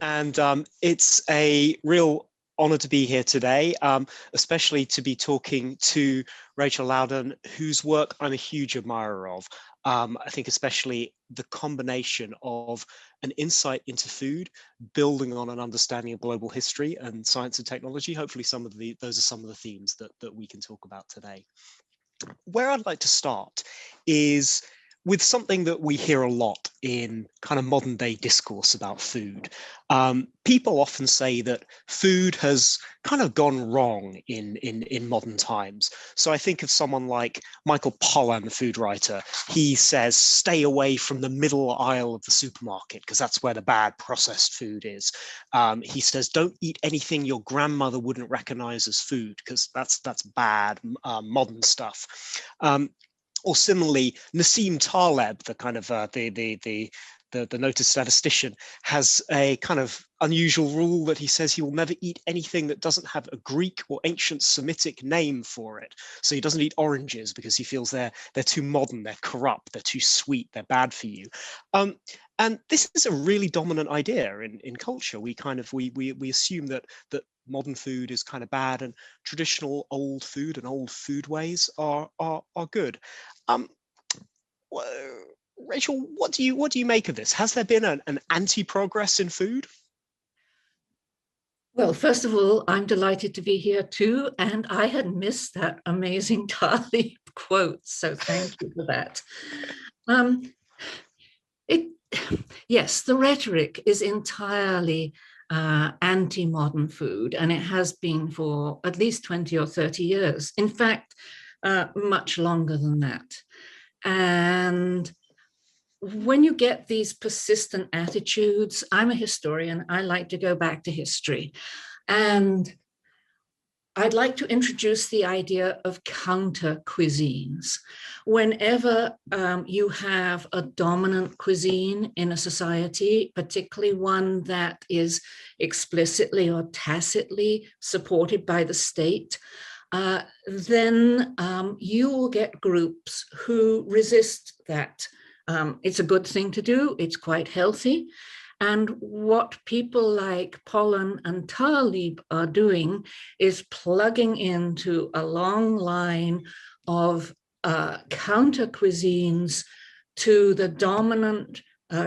And it's a real honor to be here today, especially to be talking to Rachel Laudan, whose work I'm a huge admirer of. I think especially the combination of an insight into food, building on an understanding of global history and science and technology. Hopefully those are some of the themes that we can talk about today. Where I'd like to start is with something that we hear a lot in kind of modern day discourse about food. People often say that food has kind of gone wrong in modern times. So I think of someone like Michael Pollan, the food writer. He says, stay away from the middle aisle of the supermarket because that's where the bad processed food is. He says, don't eat anything your grandmother wouldn't recognize as food because that's bad modern stuff. Or similarly, Nassim Taleb, the kind of the noted statistician, has a kind of unusual rule that he says he will never eat anything that doesn't have a Greek or ancient Semitic name for it. So he doesn't eat oranges because he feels they're too modern, they're corrupt, they're too sweet, they're bad for you. And this is a really dominant idea in culture. We kind of we assume that modern food is kind of bad and traditional old food and old food ways are good. Rachel, what do you make of this? Has there been an anti-progress in food? Well, first of all, I'm delighted to be here too, and I had missed that amazing Taleb quote, so thank you for that. Yes, the rhetoric is entirely anti-modern food, and it has been for at least 20 or 30 years. In fact, much longer than that. And when you get these persistent attitudes, I'm a historian, I like to go back to history. And I'd like to introduce the idea of counter cuisines. Whenever you have a dominant cuisine in a society, particularly one that is explicitly or tacitly supported by the state, then you will get groups who resist that. It's a good thing to do, it's quite healthy. And what people like Pollan and Taleb are doing is plugging into a long line of counter cuisines to the dominant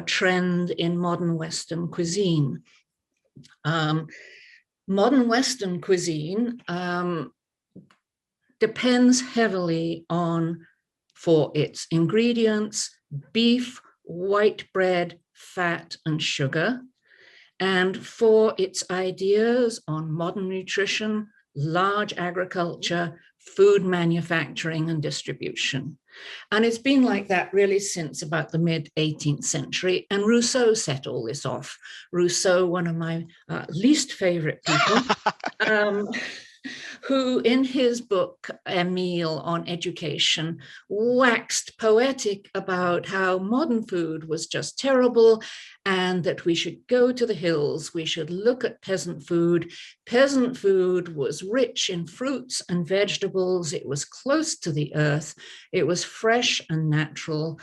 trend in modern Western cuisine. Modern Western cuisine depends heavily on, for its ingredients, beef, white bread, fat, and sugar, and for its ideas on modern nutrition, large agriculture, food manufacturing and distribution. And it's been like that really since about the mid-18th century. And Rousseau set all this off. Rousseau, one of my least favorite people, who in his book, Emile on Education, waxed poetic about how modern food was just terrible and that we should go to the hills, we should look at peasant food. Peasant food was rich in fruits and vegetables, it was close to the earth, it was fresh and natural,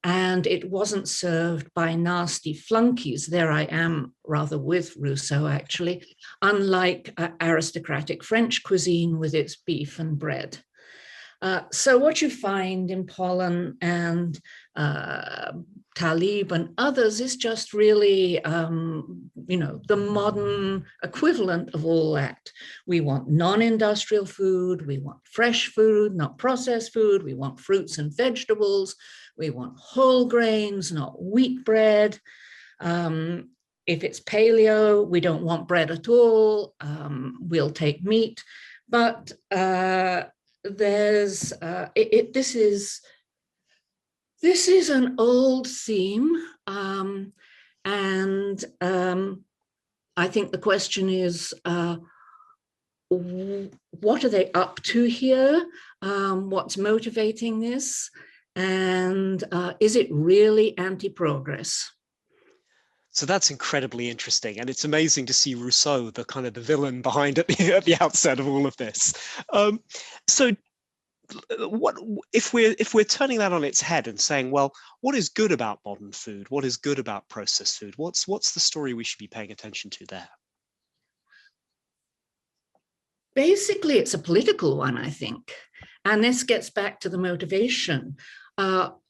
and it wasn't served by nasty flunkies. There I am rather with Rousseau, actually, unlike aristocratic French cuisine with its beef and bread. So what you find in Pollan and Taleb and others is just really, the modern equivalent of all that. We want non-industrial food, we want fresh food, not processed food, we want fruits and vegetables, we want whole grains, not wheat bread. If it's paleo, we don't want bread at all, we'll take meat. But this is an old theme, and I think the question is, what are they up to here? What's motivating this? And is it really anti-progress? So that's incredibly interesting, and it's amazing to see Rousseau, the kind of the villain behind at the outset of all of this. So what if we're turning that on its head and saying, well, what is good about modern food? What is good about processed food? What's the story we should be paying attention to there? Basically, it's a political one, I think. And this gets back to the motivation.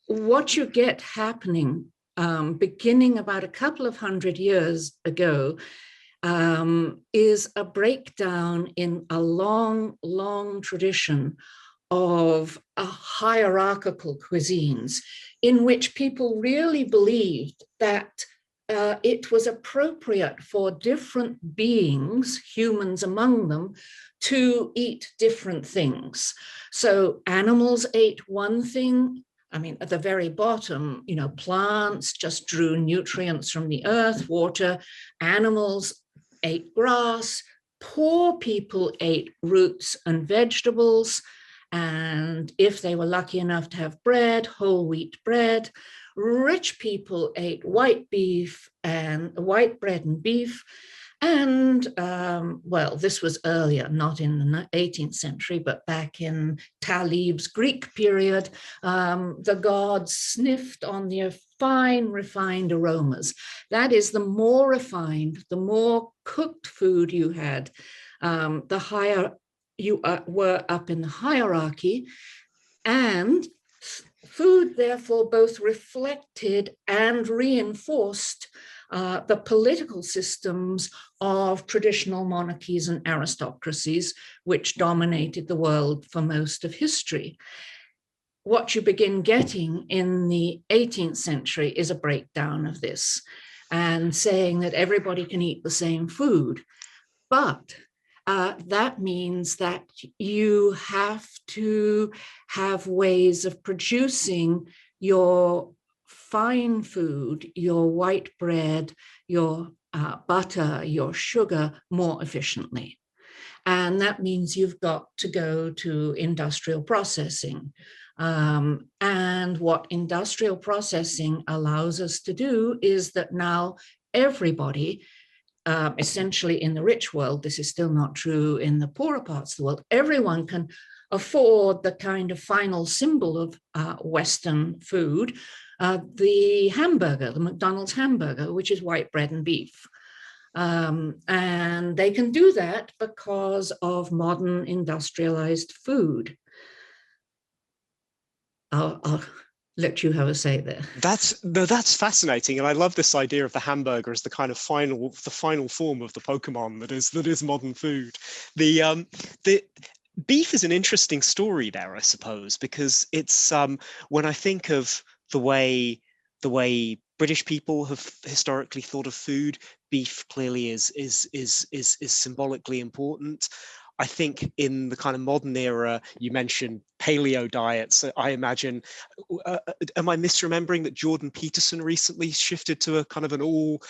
What you get happening, beginning about a couple of 100 years ago, is a breakdown in a long, long tradition of hierarchical cuisines in which people really believed that it was appropriate for different beings, humans among them, to eat different things. So animals ate one thing. I mean, at the very bottom, plants just drew nutrients from the earth, water. Animals ate grass. Poor people ate roots and vegetables. And if they were lucky enough to have bread, whole wheat bread. Rich people ate white beef and white bread and beef. And, well, this was earlier, not in the 18th century, but back in Talib's Greek period, the gods sniffed on the fine, refined aromas. That is, the more refined, the more cooked food you had, the higher you were up in the hierarchy. And food, therefore, both reflected and reinforced the political systems of traditional monarchies and aristocracies, which dominated the world for most of history. What you begin getting in the 18th century is a breakdown of this and saying that everybody can eat the same food. But that means that you have to have ways of producing your fine food, your white bread, your butter, your sugar more efficiently. And that means you've got to go to industrial processing. And what industrial processing allows us to do is that now everybody, essentially in the rich world, this is still not true in the poorer parts of the world, everyone can afford the kind of final symbol of Western food, the hamburger, the McDonald's hamburger, which is white bread and beef. And they can do that because of modern industrialized food. I'll let you have a say there. That's fascinating, and I love this idea of the hamburger as the kind of final form of the Pokemon that is modern food. The beef is an interesting story there, I suppose, because it's when I think of the way British people have historically thought of food, beef clearly is symbolically important. I think in the kind of modern era, you mentioned paleo diets. I imagine, am I misremembering that Jordan Peterson recently shifted to a kind of an all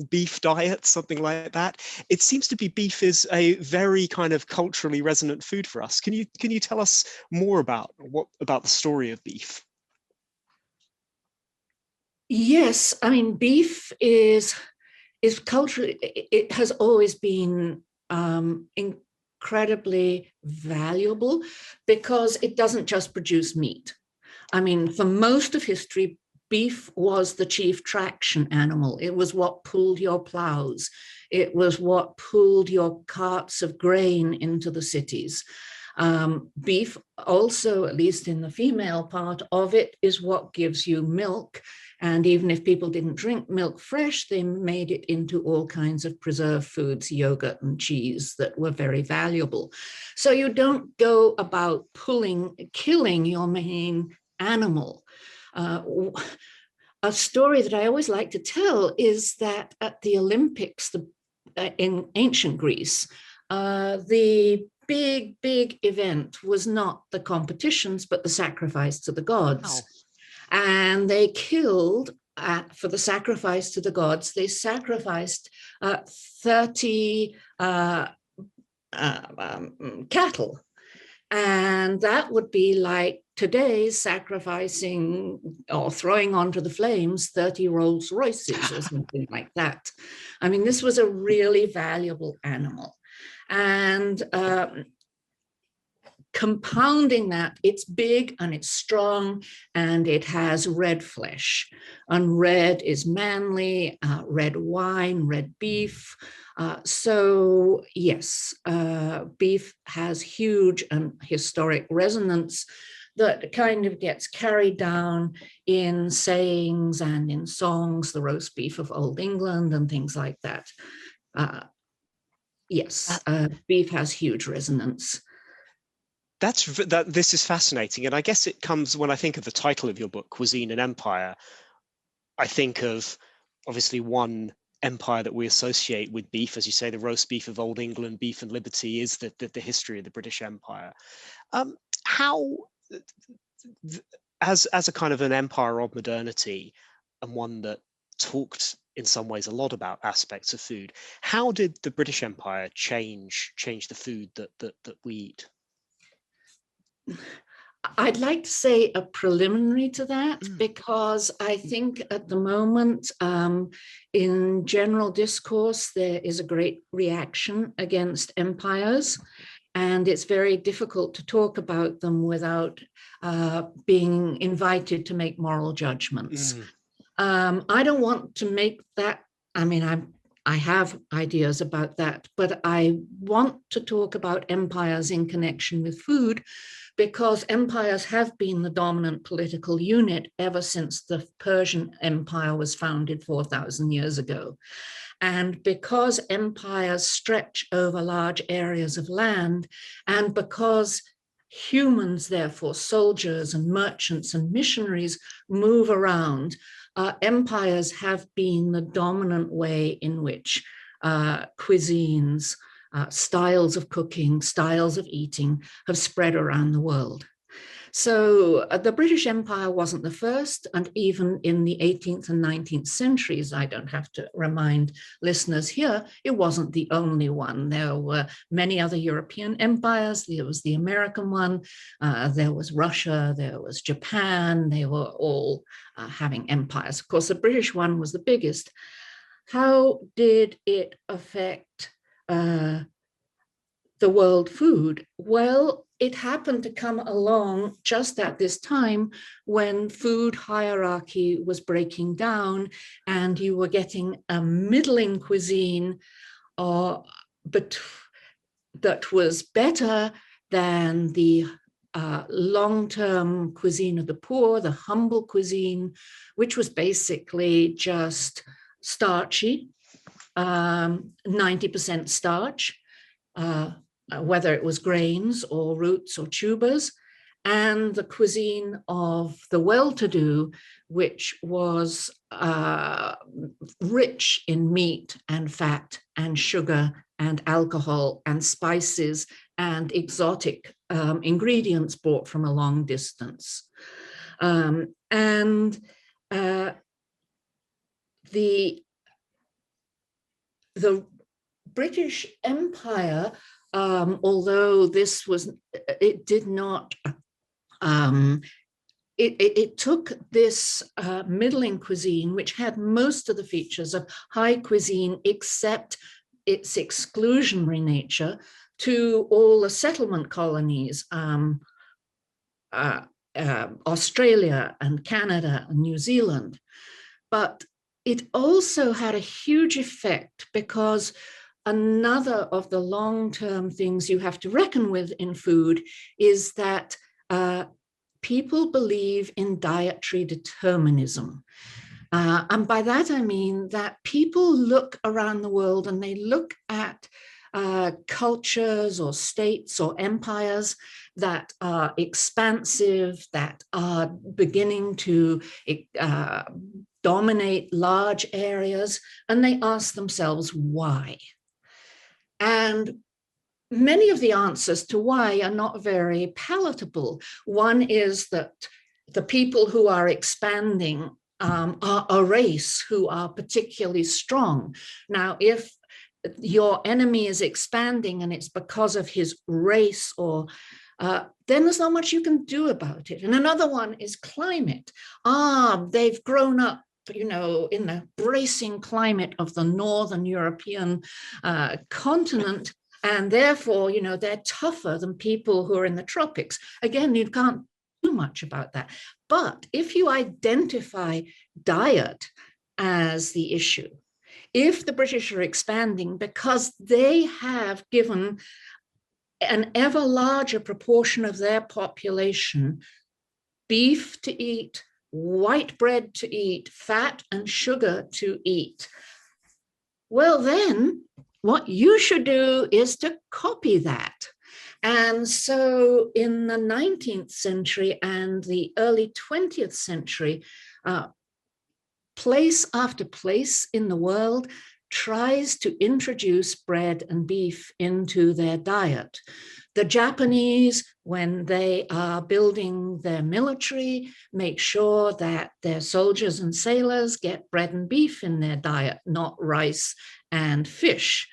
beef diet, something like that? It seems to be beef is a very kind of culturally resonant food for us. Can you tell us more about the story of beef? Yes, I mean, beef is culturally, it has always been incredibly valuable because it doesn't just produce meat. I mean, for most of history, beef was the chief traction animal. It was what pulled your plows. It was what pulled your carts of grain into the cities. Beef also, at least in the female part of it, is what gives you milk. And even if people didn't drink milk fresh, they made it into all kinds of preserved foods, yogurt and cheese, that were very valuable. So you don't go about killing your main animal. A story that I always like to tell is that at the Olympics in ancient Greece, the big event was not the competitions, but the sacrifice to the gods. Wow. And they killed, for the sacrifice to the gods, they sacrificed 30 cattle. And that would be like today sacrificing or throwing onto the flames 30 Rolls Royces or something like that. I mean, this was a really valuable animal. And compounding that, it's big and it's strong and it has red flesh. And red is manly, red wine, red beef. So yes, beef has huge and historic resonance that kind of gets carried down in sayings and in songs, the roast beef of Old England and things like that. Yes, beef has huge resonance. This is fascinating, and I guess it comes when I think of the title of your book, Cuisine and Empire. I think of obviously one empire that we associate with beef, as you say, the roast beef of Old England, beef and liberty is the history of the British Empire. How, as a kind of an empire of modernity, and one that talked in some ways a lot about aspects of food, how did the British Empire change the food that we eat? I'd like to say a preliminary to that, because I think at the moment, in general discourse, there is a great reaction against empires, and it's very difficult to talk about them without being invited to make moral judgments. I don't want to make that, I mean, I have ideas about that, but I want to talk about empires in connection with food, because empires have been the dominant political unit ever since the Persian Empire was founded 4,000 years ago. And because empires stretch over large areas of land, and because humans, therefore soldiers and merchants and missionaries, move around, empires have been the dominant way in which cuisines, styles of cooking, styles of eating have spread around the world. So the British Empire wasn't the first, and even in the 18th and 19th centuries, I don't have to remind listeners here, it wasn't the only one. There were many other European empires. There was the American one, there was Russia, there was Japan. They were all having empires. Of course, the British one was the biggest. How did it affect the world food? Well, it happened to come along just at this time when food hierarchy was breaking down, and you were getting a middling cuisine but that was better than the long-term cuisine of the poor, the humble cuisine, which was basically just starchy, 90% starch, whether it was grains or roots or tubers, and the cuisine of the well-to-do, which was rich in meat and fat and sugar and alcohol and spices and exotic ingredients brought from a long distance. The British Empire, although this was, it did not, it took this middling cuisine, which had most of the features of high cuisine, except its exclusionary nature, to all the settlement colonies, Australia and Canada and New Zealand. But it also had a huge effect, because another of the long-term things you have to reckon with in food is that people believe in dietary determinism. And by that, I mean that people look around the world and they look at cultures or states or empires that are expansive, that are beginning to dominate large areas, and they ask themselves why. And many of the answers to why are not very palatable. One is that the people who are expanding are a race who are particularly strong. Now, if your enemy is expanding and it's because of his race, or then there's not much you can do about it. And another one is climate. They've grown up, you know, in the bracing climate of the Northern European continent, And therefore, they're tougher than people who are in the tropics. Again, you can't do much about that. But if you identify diet as the issue, if the British are expanding because they have given an ever larger proportion of their population beef to eat, white bread to eat, fat and sugar to eat, well, then what you should do is to copy that. And so in the 19th century and the early 20th century, place after place in the world tries to introduce bread and beef into their diet. The Japanese, when they are building their military, make sure that their soldiers and sailors get bread and beef in their diet, not rice and fish.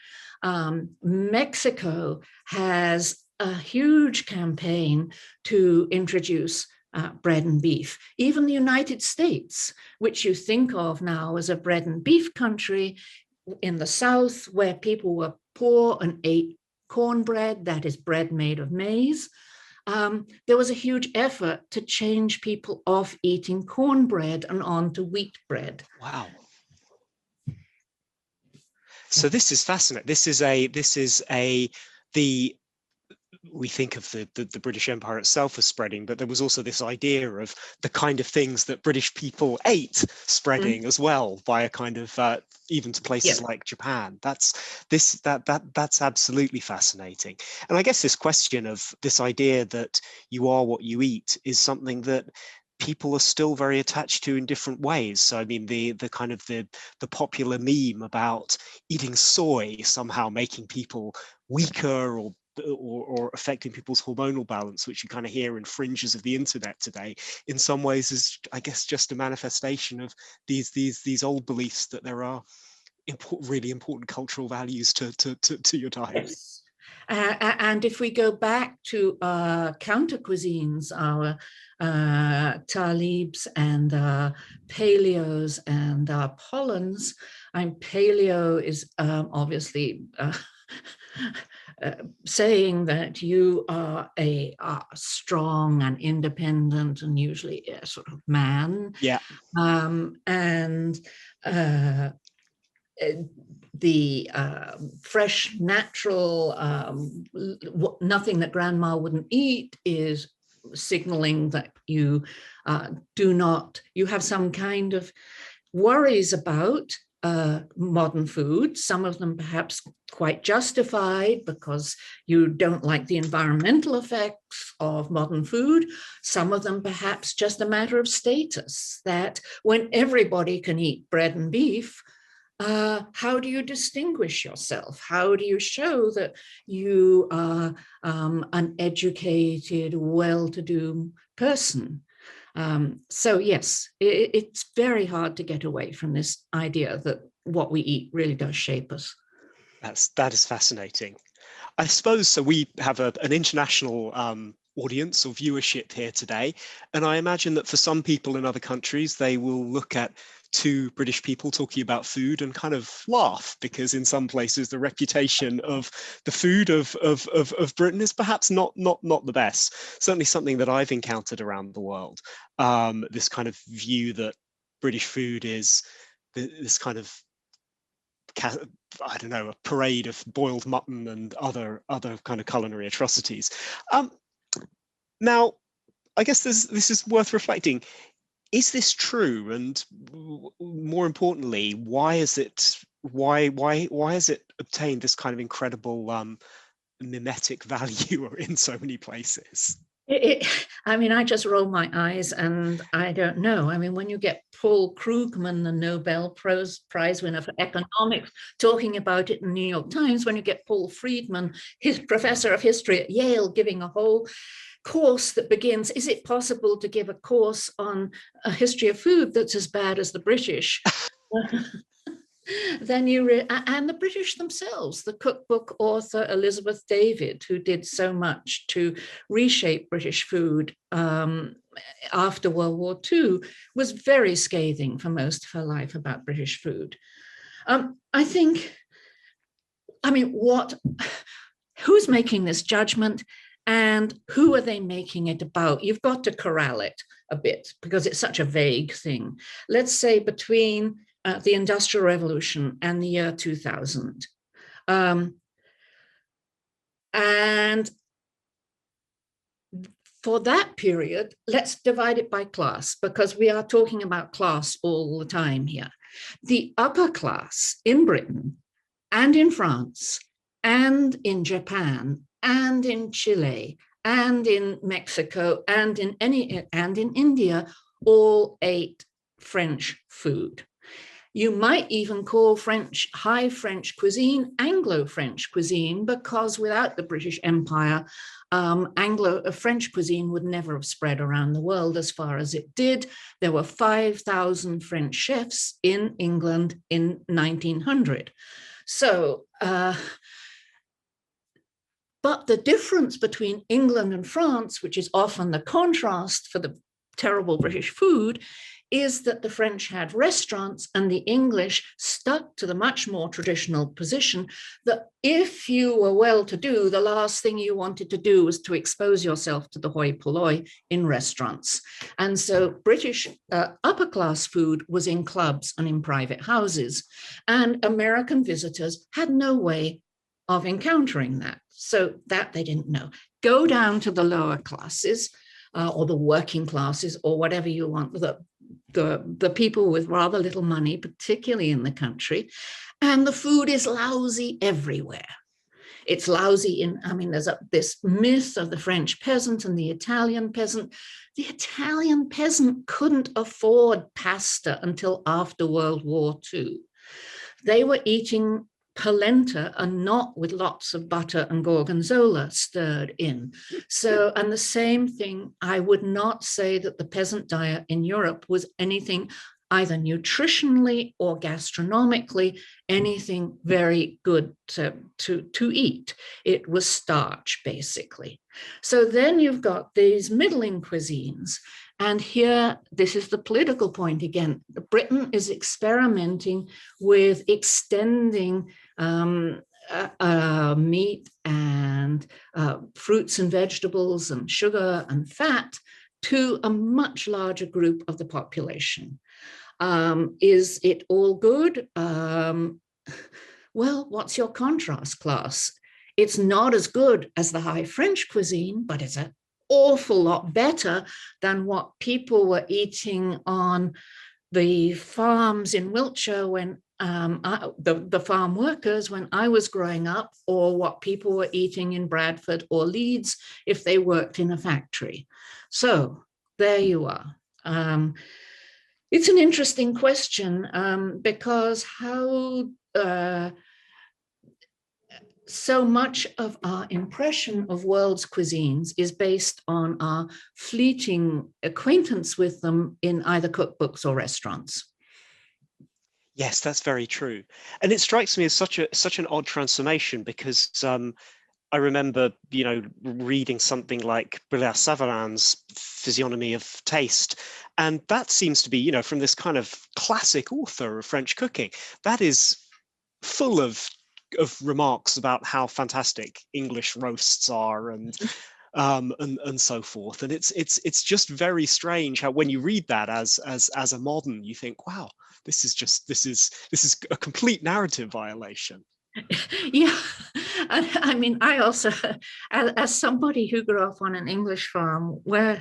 Mexico has a huge campaign to introduce bread and beef. Even the United States, which you think of now as a bread and beef country, in the South, where people were poor and ate cornbread, that is bread made of maize, there was a huge effort to change people off eating cornbread and onto wheat bread. Wow. So this is fascinating. We think of the British Empire itself as spreading, but there was also this idea of the kind of things that British people ate spreading as well via kind of even to places like Japan. That's absolutely fascinating. And I guess this question of this idea that you are what you eat is something that people are still very attached to in different ways. So I mean, the kind of the popular meme about eating soy somehow making people weaker or affecting people's hormonal balance, which you kind of hear in fringes of the internet today, in some ways is, I guess, just a manifestation of these old beliefs that there are really important cultural values to your diet. Yes. And if we go back to counter cuisines, our talibs and paleos and pollens, paleo is obviously saying that you are a strong and independent and usually a sort of man. Yeah. And the fresh, natural, nothing that grandma wouldn't eat is signaling that you you have some kind of worries about modern food, some of them perhaps quite justified because you don't like the environmental effects of modern food, some of them perhaps just a matter of status, that when everybody can eat bread and beef, how do you distinguish yourself? How do you show that you are an educated, well-to-do person? So yes, it's very hard to get away from this idea that what we eat really does shape us. That is fascinating. I suppose, so we have an international audience or viewership here today, and I imagine that for some people in other countries, they will look at two British people talking about food and kind of laugh, because in some places the reputation of the food of Britain is perhaps not the best. Certainly something that I've encountered around the world. This kind of view that British food is this kind of, I don't know, a parade of boiled mutton and other kind of culinary atrocities. Now, I guess this is worth reflecting. Is this true? And more importantly, why has it obtained this kind of incredible mimetic value in so many places? I just roll my eyes and I don't know. I mean, when you get Paul Krugman, the Nobel Prize winner for economics, talking about it in the New York Times, when you get Paul Friedman, his professor of history at Yale, giving a whole course that begins, is it possible to give a course on a history of food that's as bad as the British? Then and the British themselves, the cookbook author Elizabeth David, who did so much to reshape British food after World War II, was very scathing for most of her life about British food. I think, what who's making this judgment and who are they making it about? You've got to corral it a bit because it's such a vague thing. Let's say between the Industrial Revolution and the year 2000. And for that period, let's divide it by class because we are talking about class all the time here. The upper class in Britain and in France and in Japan and in Chile and in Mexico and in India all ate French food. You might even call high French cuisine Anglo-French cuisine, because without the British Empire, French cuisine would never have spread around the world as far as it did. There were 5,000 French chefs in England in 1900. So, but the difference between England and France, which is often the contrast for the terrible British food, is that the French had restaurants and the English stuck to the much more traditional position that if you were well-to-do, the last thing you wanted to do was to expose yourself to the hoi polloi in restaurants. And so British upper-class food was in clubs and in private houses, and American visitors had no way of encountering that. So that they didn't know. Go down to the lower classes, or the working classes, or whatever you want, the people with rather little money, particularly in the country, and the food is lousy everywhere. It's lousy there's this myth of the French peasant and the Italian peasant. The Italian peasant couldn't afford pasta until after World War II. They were eating polenta and not with lots of butter and gorgonzola stirred in. So, and the same thing, I would not say that the peasant diet in Europe was anything either nutritionally or gastronomically, anything very good to eat. It was starch, basically. So then you've got these middling cuisines. And here, this is the political point again. Britain is experimenting with extending meat and fruits and vegetables and sugar and fat to a much larger group of the population. Is it all good? Well, what's your contrast class? It's not as good as the high French cuisine, but it's an awful lot better than what people were eating on the farms in Wiltshire when the farm workers when I was growing up, or what people were eating in Bradford or Leeds if they worked in a factory. So there you are. It's an interesting question because how so much of our impression of world's cuisines is based on our fleeting acquaintance with them in either cookbooks or restaurants. Yes, that's very true. And it strikes me as such an odd transformation because I remember, reading something like Brillat Savarin's Physiognomy of Taste. And that seems to be, from this kind of classic author of French cooking, that is full of remarks about how fantastic English roasts are and so forth. And it's just very strange how when you read that as a modern, you think, wow, this is a complete narrative violation. Yeah, I mean, I also, as somebody who grew up on an English farm where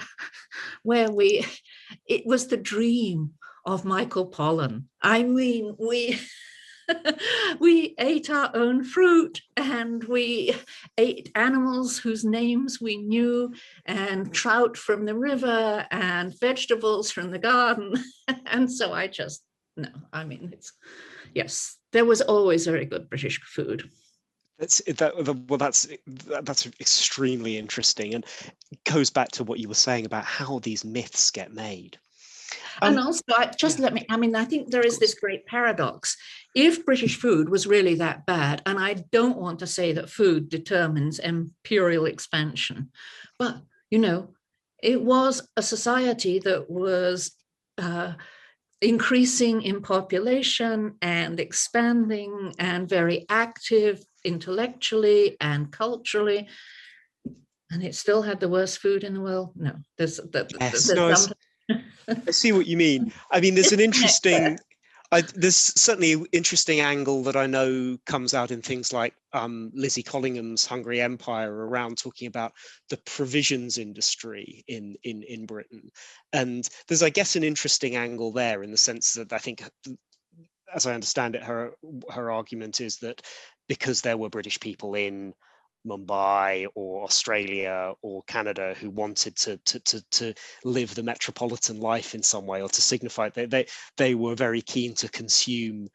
it was the dream of Michael Pollan. I mean, we ate our own fruit and we ate animals whose names we knew, and trout from the river and vegetables from the garden. And so yes, there was always very good British food. That's extremely interesting, and goes back to what you were saying about how these myths get made. And also, I think there is this great paradox. If British food was really that bad, and I don't want to say that food determines imperial expansion, but, it was a society that was increasing in population and expanding and very active intellectually and culturally. And it still had the worst food in the world. No, there's Yes, no, some. I see what you mean. I mean, there's an Disconnect there. interesting, there's certainly an interesting angle that I know comes out in things like Lizzie Collingham's Hungry Empire, around talking about the provisions industry in Britain. And there's, I guess, an interesting angle there, in the sense that I think, as I understand it, her argument is that because there were British people in Mumbai or Australia or Canada who wanted to live the metropolitan life in some way, or to signify that they were very keen to consume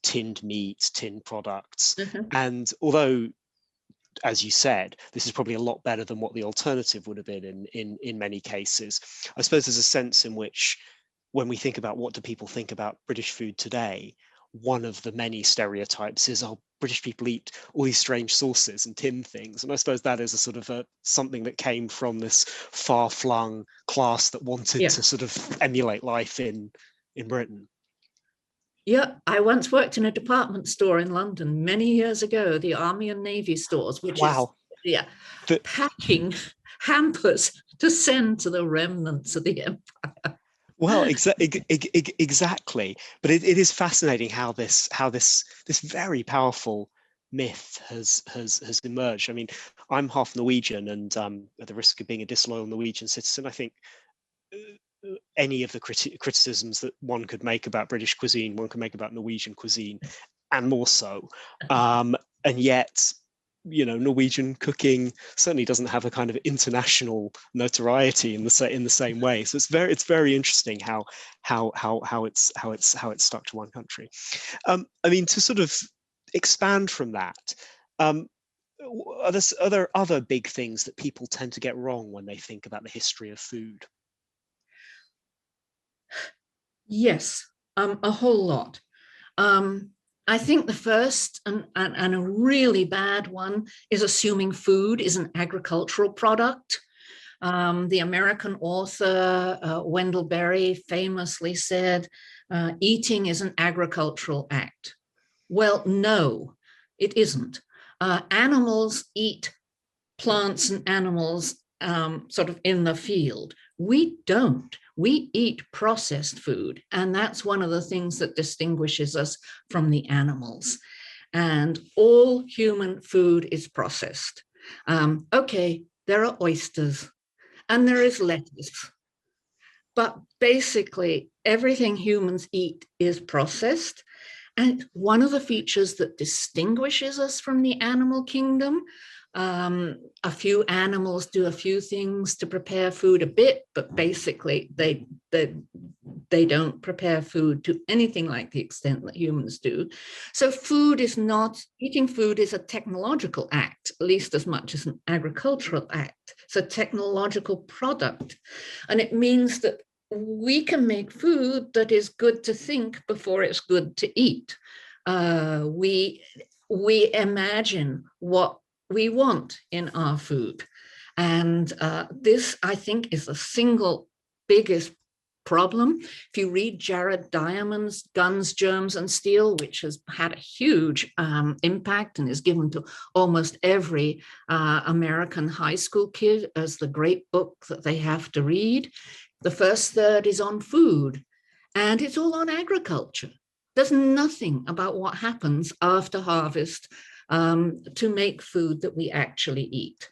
tinned meat, tinned products. And although, as you said, this is probably a lot better than what the alternative would have been in many cases, I suppose there's a sense in which, when we think about what do people think about British food today, one of the many stereotypes is, oh, British people eat all these strange sauces and tin things. And I suppose that is a sort of something that came from this far-flung class that wanted to sort of emulate life in Britain. Yeah, I once worked in a department store in London many years ago, the Army and Navy stores, which is packing hampers to send to the remnants of the empire. Well, exactly. But it is fascinating how this very powerful myth has emerged. I mean, I'm half Norwegian, and at the risk of being a disloyal Norwegian citizen, I think any of the criticisms that one could make about British cuisine, one could make about Norwegian cuisine, and more so. And yet, you know, Norwegian cooking certainly doesn't have a kind of international notoriety in the same way. So it's very interesting how it's stuck to one country. I mean, to sort of expand from that, are there other big things that people tend to get wrong when they think about the history of food? Yes, a whole lot. I think the first and a really bad one is assuming food is an agricultural product. The American author Wendell Berry famously said, eating is an agricultural act. Well, no, it isn't. Animals eat plants and animals sort of in the field. We don't. We eat processed food, and that's one of the things that distinguishes us from the animals. And all human food is processed. Okay, there are oysters and there is lettuce, but basically everything humans eat is processed. And one of the features that distinguishes us from the animal kingdom, a few animals do a few things to prepare food a bit, but basically they don't prepare food to anything like the extent that humans do. So eating food is a technological act, at least as much as an agricultural act. It's a technological product. And it means that we can make food that is good to think before it's good to eat. We imagine what we want in our food. And this, I think, is the single biggest problem. If you read Jared Diamond's Guns, Germs, and Steel, which has had a huge impact and is given to almost every American high school kid as the great book that they have to read, the first third is on food, and it's all on agriculture. There's nothing about what happens after harvest to make food that we actually eat.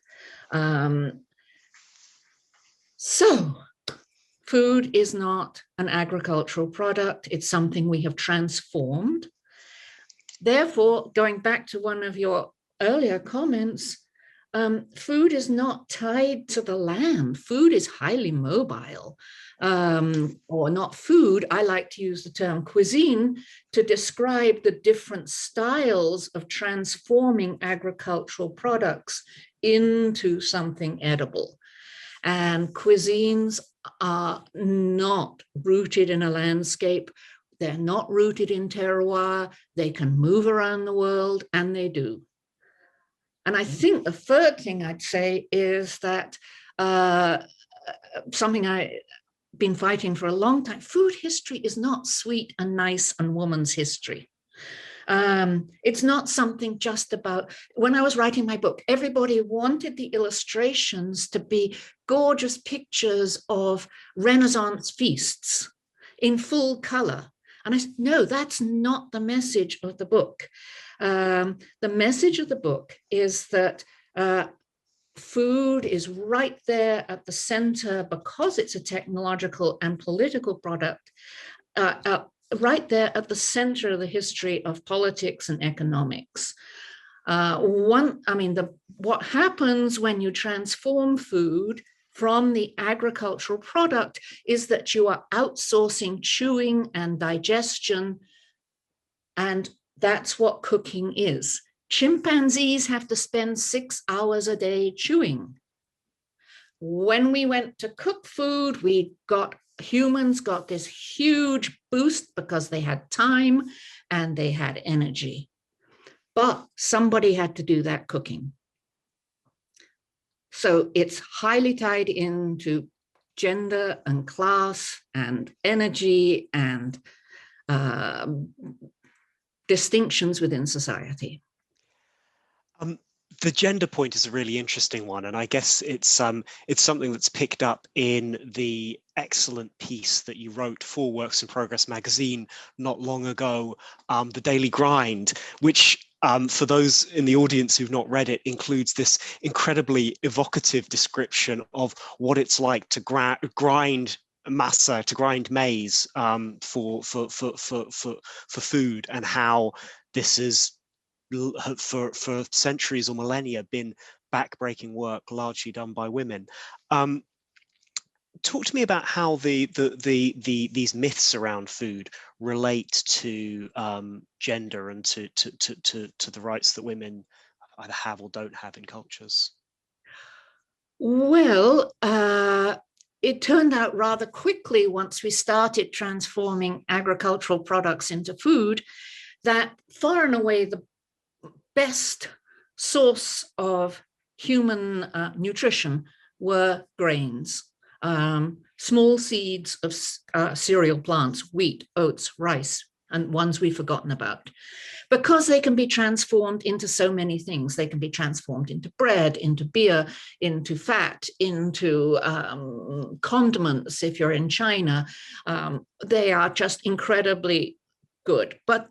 So food is not an agricultural product. It's something we have transformed. Therefore, going back to one of your earlier comments, food is not tied to the land. Food is highly mobile, or not food. I like to use the term cuisine to describe the different styles of transforming agricultural products into something edible. And cuisines are not rooted in a landscape. They're not rooted in terroir. They can move around the world, and they do. And I think the third thing I'd say is that something been fighting for a long time. Food history is not sweet and nice and woman's history. It's not something just about, when I was writing my book, everybody wanted the illustrations to be gorgeous pictures of Renaissance feasts in full color. And I said, no, that's not the message of the book. The message of the book is that food is right there at the center, because it's a technological and political product, right there at the center of the history of politics and economics. What happens when you transform food from the agricultural product is that you are outsourcing chewing and digestion, and that's what cooking is. Chimpanzees have to spend 6 hours a day chewing. When we went to cook food, humans got this huge boost because they had time and they had energy. But somebody had to do that cooking. So it's highly tied into gender and class and energy and distinctions within society. The gender point is a really interesting one, and I guess it's something that's picked up in the excellent piece that you wrote for Works in Progress magazine not long ago, The Daily Grind, which for those in the audience who've not read it, includes this incredibly evocative description of what it's like to grind masa, to grind maize for food, and how this is for centuries or millennia been backbreaking work largely done by women. Talk to me about how these myths around food relate to gender and to the rights that women either have or don't have in cultures. Well, it turned out rather quickly, once we started transforming agricultural products into food, that far and away the best source of human nutrition were grains, small seeds of cereal plants, wheat, oats, rice, and ones we've forgotten about, because they can be transformed into so many things. They can be transformed into bread, into beer, into fat, into condiments. If you're in China, they are just incredibly good. But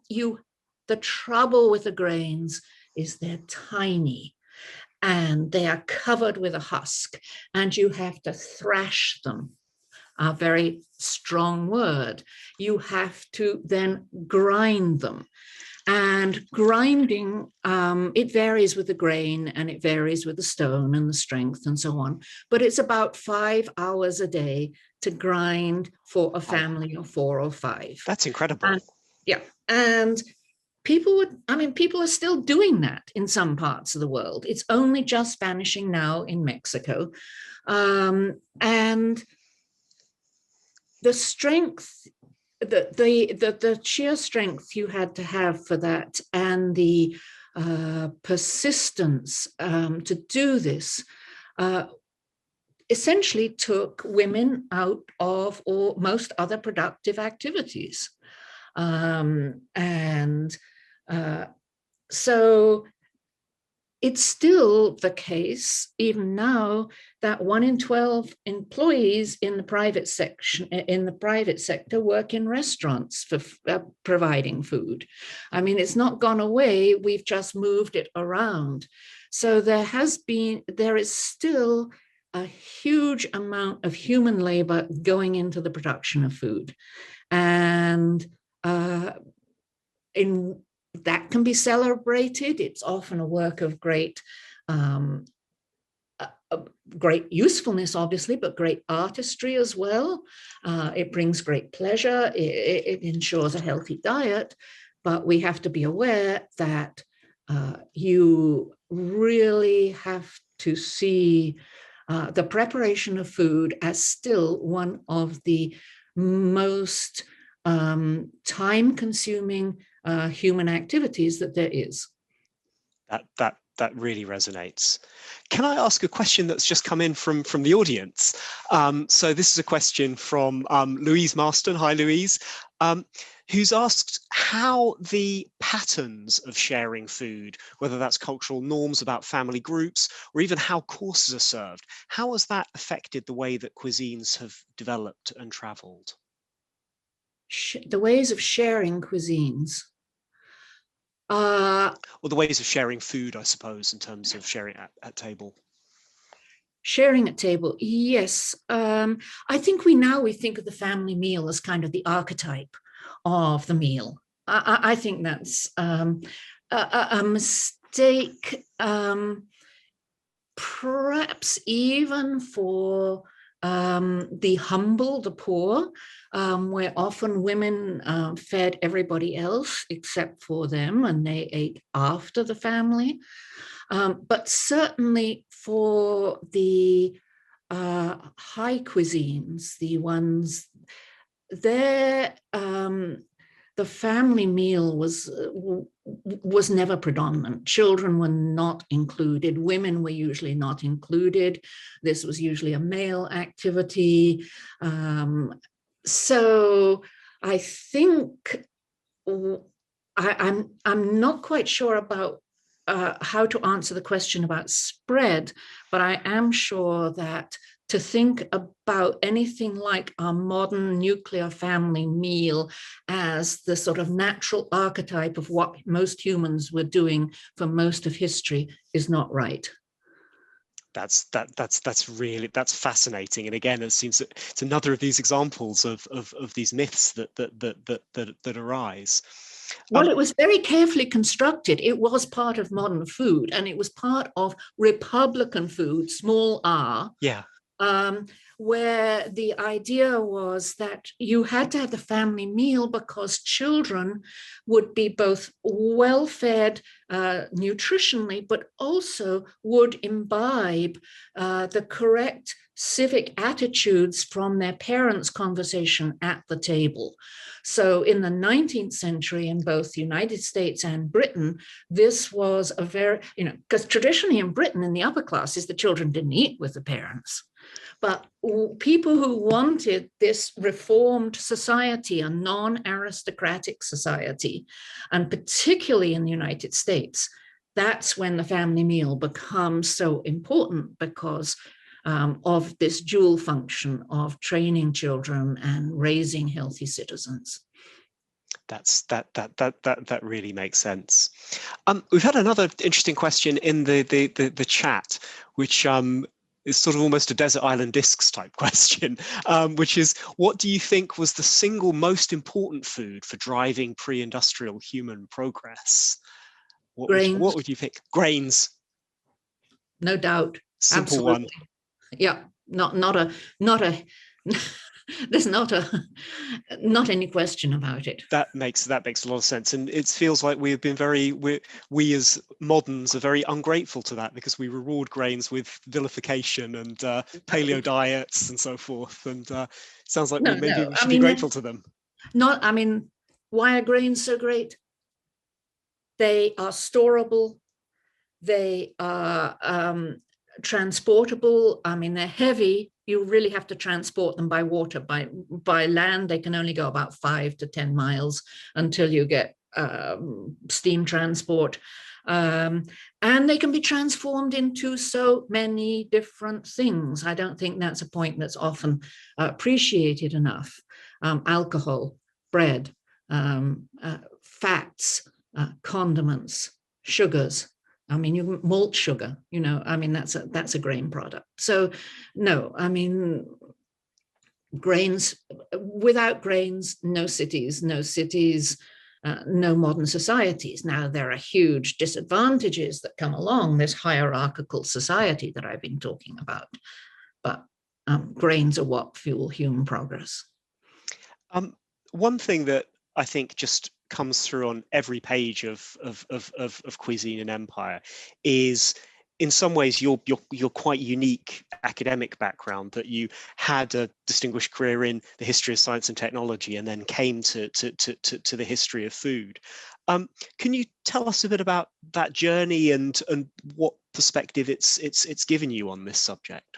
the trouble with the grains is they're tiny and they are covered with a husk, and you have to thrash them. A very strong word. You have to then grind them. And grinding, it varies with the grain and it varies with the stone and the strength and so on. But it's about 5 hours a day to grind for a family of 4 or 5. That's incredible. And people are still doing that in some parts of the world. It's only just vanishing now in Mexico. And the strength, the sheer strength you had to have for that, and the persistence to do this, essentially took women out of most other productive activities. So it's still the case, even now, that 1 in 12 employees in the private sector work in restaurants for providing food. I mean, it's not gone away. We've just moved it around. So there is still a huge amount of human labor going into the production of food, and that can be celebrated. It's often a work of great usefulness, obviously, but great artistry as well. It brings great pleasure. It ensures a healthy diet, but we have to be aware that you really have to see the preparation of food as still one of the most time-consuming human activities that there is. that really resonates. Can I ask a question that's just come in from the audience? So this is a question from Louise Marston. Hi, Louise. Who's asked how the patterns of sharing food, whether that's cultural norms about family groups, or even how courses are served, how has that affected the way that cuisines have developed and traveled? The ways of sharing cuisines. Or the ways of sharing food, I suppose, in terms of sharing at table. Sharing at table, yes. I think we think of the family meal as kind of the archetype of the meal. I think that's a mistake, perhaps even for the humble, the poor, where often women fed everybody else except for them, and they ate after the family. But certainly for the high cuisines, the ones there, the family meal was never predominant. Children were not included. Women were usually not included. This was usually a male activity. So I think I'm not quite sure about how to answer the question about spread, but I am sure that to think about anything like our modern nuclear family meal as the sort of natural archetype of what most humans were doing for most of history is not right. That's fascinating, and again, it seems that it's another of these examples of these myths that arise. Well, it was very carefully constructed. It was part of modern food, and it was part of Republican food, small r. Yeah. Where the idea was that you had to have the family meal because children would be both well-fed nutritionally, but also would imbibe the correct civic attitudes from their parents' conversation at the table. So in the 19th century, in both the United States and Britain, this was a very, because traditionally in Britain, in the upper classes, the children didn't eat with the parents. But people who wanted this reformed society, a non-aristocratic society, and particularly in the United States, that's when the family meal becomes so important because of this dual function of training children and raising healthy citizens. That really makes sense. We've had another interesting question in the chat, which is sort of almost a desert island discs type question, which is, what do you think was the single most important food for driving pre-industrial human progress? What would you pick? Grains. No doubt. Simple Absolutely. one. Yeah, not a there's not any question about it. That makes a lot of sense, and it feels like we have been we as moderns are very ungrateful to that, because we reward grains with vilification and paleo diets and so forth, and it sounds like we should be grateful to them. Why are grains so great? They are storable, they are transportable. They're heavy. You really have to transport them by water. By land, they can only go about 5 to 10 miles until you get steam transport. And they can be transformed into so many different things. I don't think that's a point that's often appreciated enough. Alcohol, bread, fats, condiments, sugars. Malt sugar, that's a grain product. So no, grains, without grains, no cities, no modern societies. Now, there are huge disadvantages that come along this hierarchical society that I've been talking about, but grains are what fuel human progress. One thing that I think just comes through on every page of Cuisine and Empire is in some ways, your quite unique academic background, that you had a distinguished career in the history of science and technology, and then came to the history of food. Can you tell us a bit about that journey and what perspective it's given you on this subject?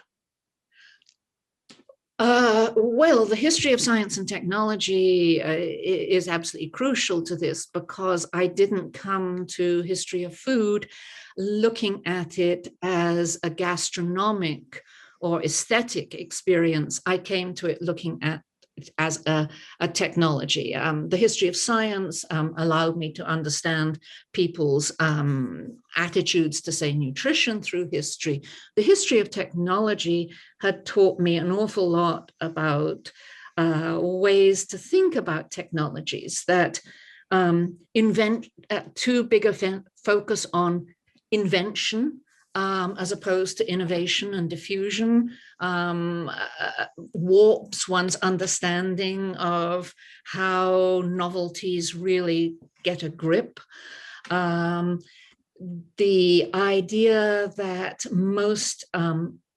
Well, the history of science and technology is absolutely crucial to this, because I didn't come to history of food looking at it as a gastronomic or aesthetic experience. I came to it looking at as a technology. The history of science allowed me to understand people's attitudes to, say, nutrition through history. The history of technology had taught me an awful lot about ways to think about technologies that invent too big a focus on invention as opposed to innovation and diffusion, warps one's understanding of how novelties really get a grip. The idea that most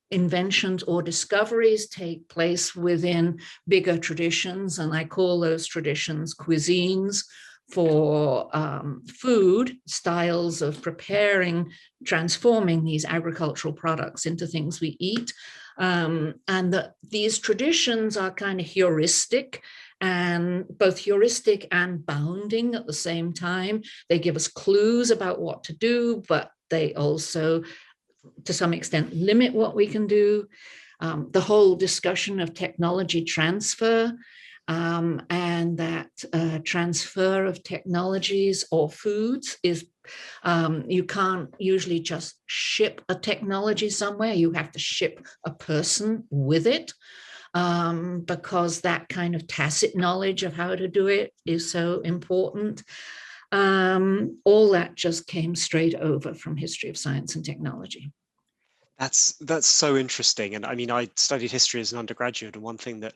inventions or discoveries take place within bigger traditions, and I call those traditions cuisines, for food, styles of preparing, transforming these agricultural products into things we eat. And that these traditions are kind of heuristic, and both heuristic and bounding at the same time. They give us clues about what to do, but they also, to some extent, limit what we can do. The whole discussion of technology transfer, and that transfer of technologies or foods is, you can't usually just ship a technology somewhere. You have to ship a person with it, because that kind of tacit knowledge of how to do it is so important. All that just came straight over from history of science and technology. That's so interesting. And I mean, I studied history as an undergraduate, and one thing that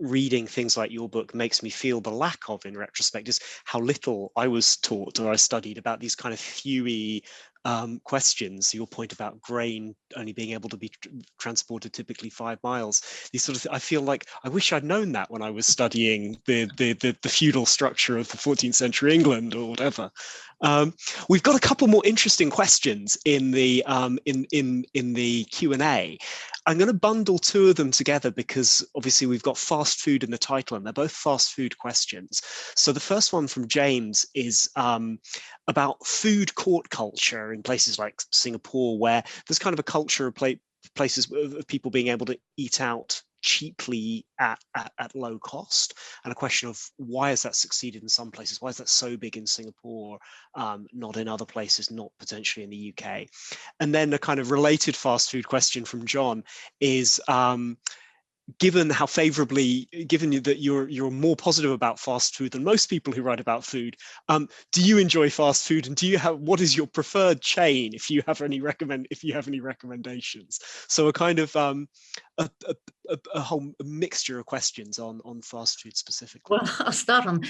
reading things like your book makes me feel the lack of in retrospect is how little I was taught or I studied about these kind of fewy questions. Your point about grain only being able to be transported typically 5 miles. These sort of, I feel like I wish I'd known that when I was studying the feudal structure of the 14th century England or whatever. We've got a couple more interesting questions in the in the Q&A. I'm going to bundle two of them together because obviously we've got fast food in the title and they're both fast food questions. So the first one from James is about food court culture in places like Singapore, where there's kind of a culture of places of people being able to eat out cheaply at low cost, and a question of why has that succeeded in some places? Why is that so big in Singapore, not in other places, not potentially in the UK? And then a kind of related fast food question from John is, given how favorably, given that you're more positive about fast food than most people who write about food, do you enjoy fast food, and do you have, what is your preferred chain if you have any recommendations? So a kind of a whole mixture of questions on fast food specifically. Well, I'll start on,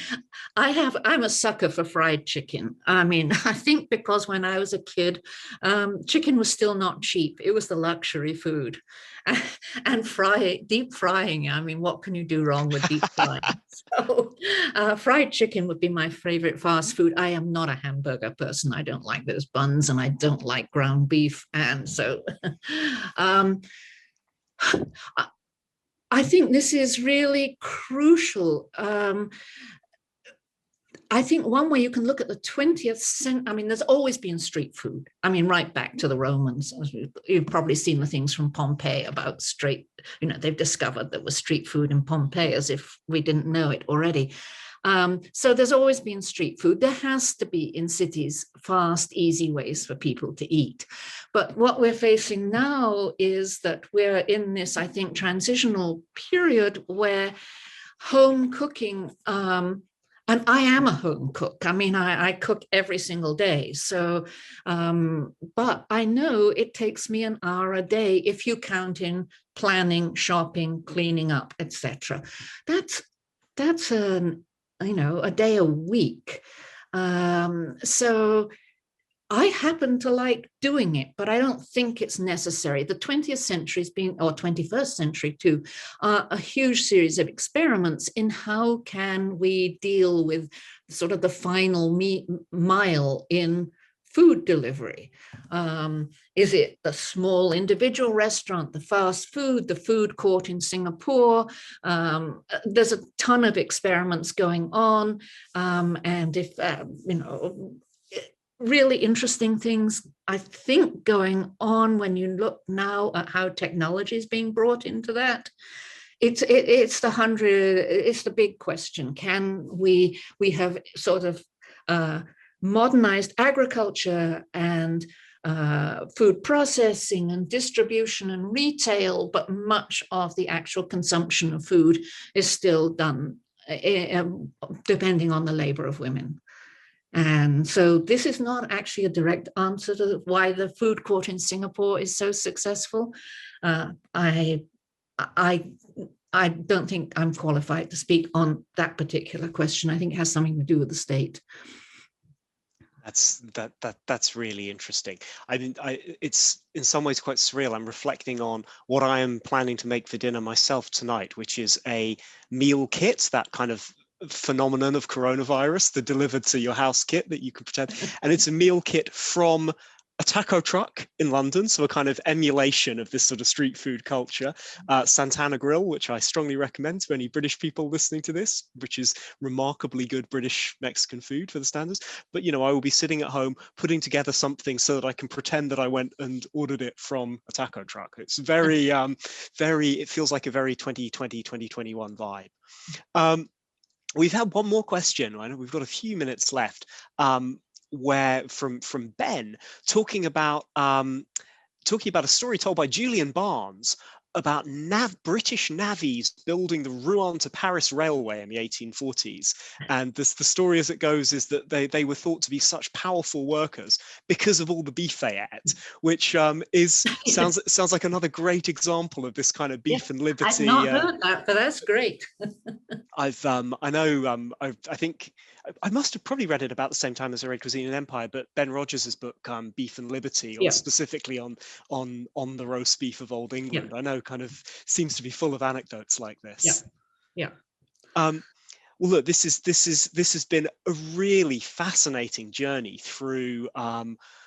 I'm a sucker for fried chicken. I mean, I think because when I was a kid, chicken was still not cheap. It was the luxury food. And deep frying, I mean, what can you do wrong with deep frying? So fried chicken would be my favorite fast food. I am not a hamburger person. I don't like those buns, and I don't like ground beef. And so I think this is really crucial. I think one way you can look at the 20th century, I mean, there's always been street food. I mean, right back to the Romans. You've probably seen the things from Pompeii about they've discovered there was street food in Pompeii, as if we didn't know it already. So there's always been street food. There has to be in cities fast, easy ways for people to eat. But what we're facing now is that we're in this, I think, transitional period where home cooking, and I am a home cook. I mean, I cook every single day. So, but I know it takes me an hour a day if you count in planning, shopping, cleaning up, etc. That's a day a week. So I happen to like doing it, but I don't think it's necessary. The 20th century has been, or 21st century too, a huge series of experiments in how can we deal with sort of the final mile in food delivery. Is it the small individual restaurant, the fast food, the food court in Singapore? There's a ton of experiments going on. And if, really interesting things, I think, going on when you look now at how technology is being brought into that. It's the big question. Can we have sort of modernized agriculture and food processing and distribution and retail, but much of the actual consumption of food is still done depending on the labor of women. And so this is not actually a direct answer to why the food court in Singapore is so successful. I don't think I'm qualified to speak on that particular question. I think it has something to do with the state. That's really interesting. I mean, it's in some ways quite surreal. I'm reflecting on what I am planning to make for dinner myself tonight, which is a meal kit, that kind of phenomenon of coronavirus, the delivered to your house kit that you can pretend. And it's a meal kit from a taco truck in London, so a kind of emulation of this sort of street food culture. Santana Grill, which I strongly recommend to any British people listening to this, which is remarkably good British Mexican food for the standards. But, you know, I will be sitting at home putting together something so that I can pretend that I went and ordered it from a taco truck. It's very, it feels like a very 2020, 2021 vibe. We've had one more question. I know we've got a few minutes left. Where from Ben talking about a story told by Julian Barnes about British navvies building the Rouen to Paris railway in the 1840s. And the story as it goes is that they were thought to be such powerful workers because of all the beef they ate, which sounds like another great example of this kind of beef and liberty. I've not heard that, but that's great. I think I must have probably read it about the same time as I read Cuisine and Empire, but Ben Rogers' book Beef and Liberty, or specifically on the roast beef of Old England, I know kind of seems to be full of anecdotes like this. Well, look, this has been a really fascinating journey through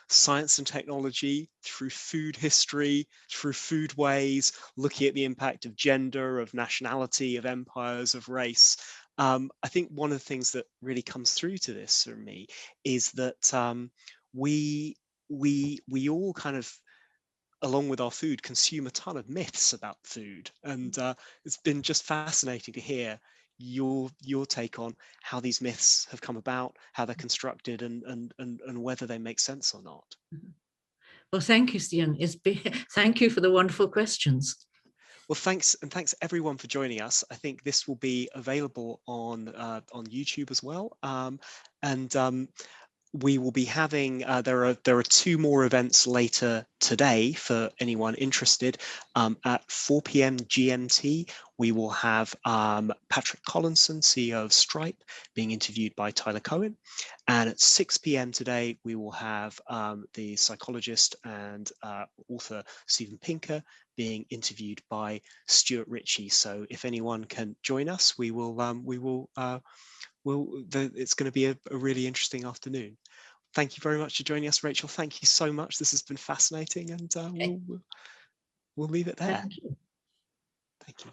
science and technology, through food history, through food ways, looking at the impact of gender, of nationality, of empires, of race. I think one of the things that really comes through to this for me is that we all kind of, along with our food, consume a ton of myths about food, and it's been just fascinating to hear your take on how these myths have come about, how they're constructed, and whether they make sense or not. Well, thank you, Stian. Thank you for the wonderful questions. Well, thanks everyone for joining us. I think this will be available on YouTube as well, and we will be having there are two more events later today for anyone interested. At 4 p.m. GMT, we will have Patrick Collinson, CEO of Stripe, being interviewed by Tyler Cohen. And at 6 p.m. today, we will have the psychologist and author Steven Pinker being interviewed by Stuart Ritchie. So if anyone can join us, it's going to be a really interesting afternoon. Thank you very much for joining us, Rachel. Thank you so much. This has been fascinating, and we'll leave it there. Thank you. Thank you.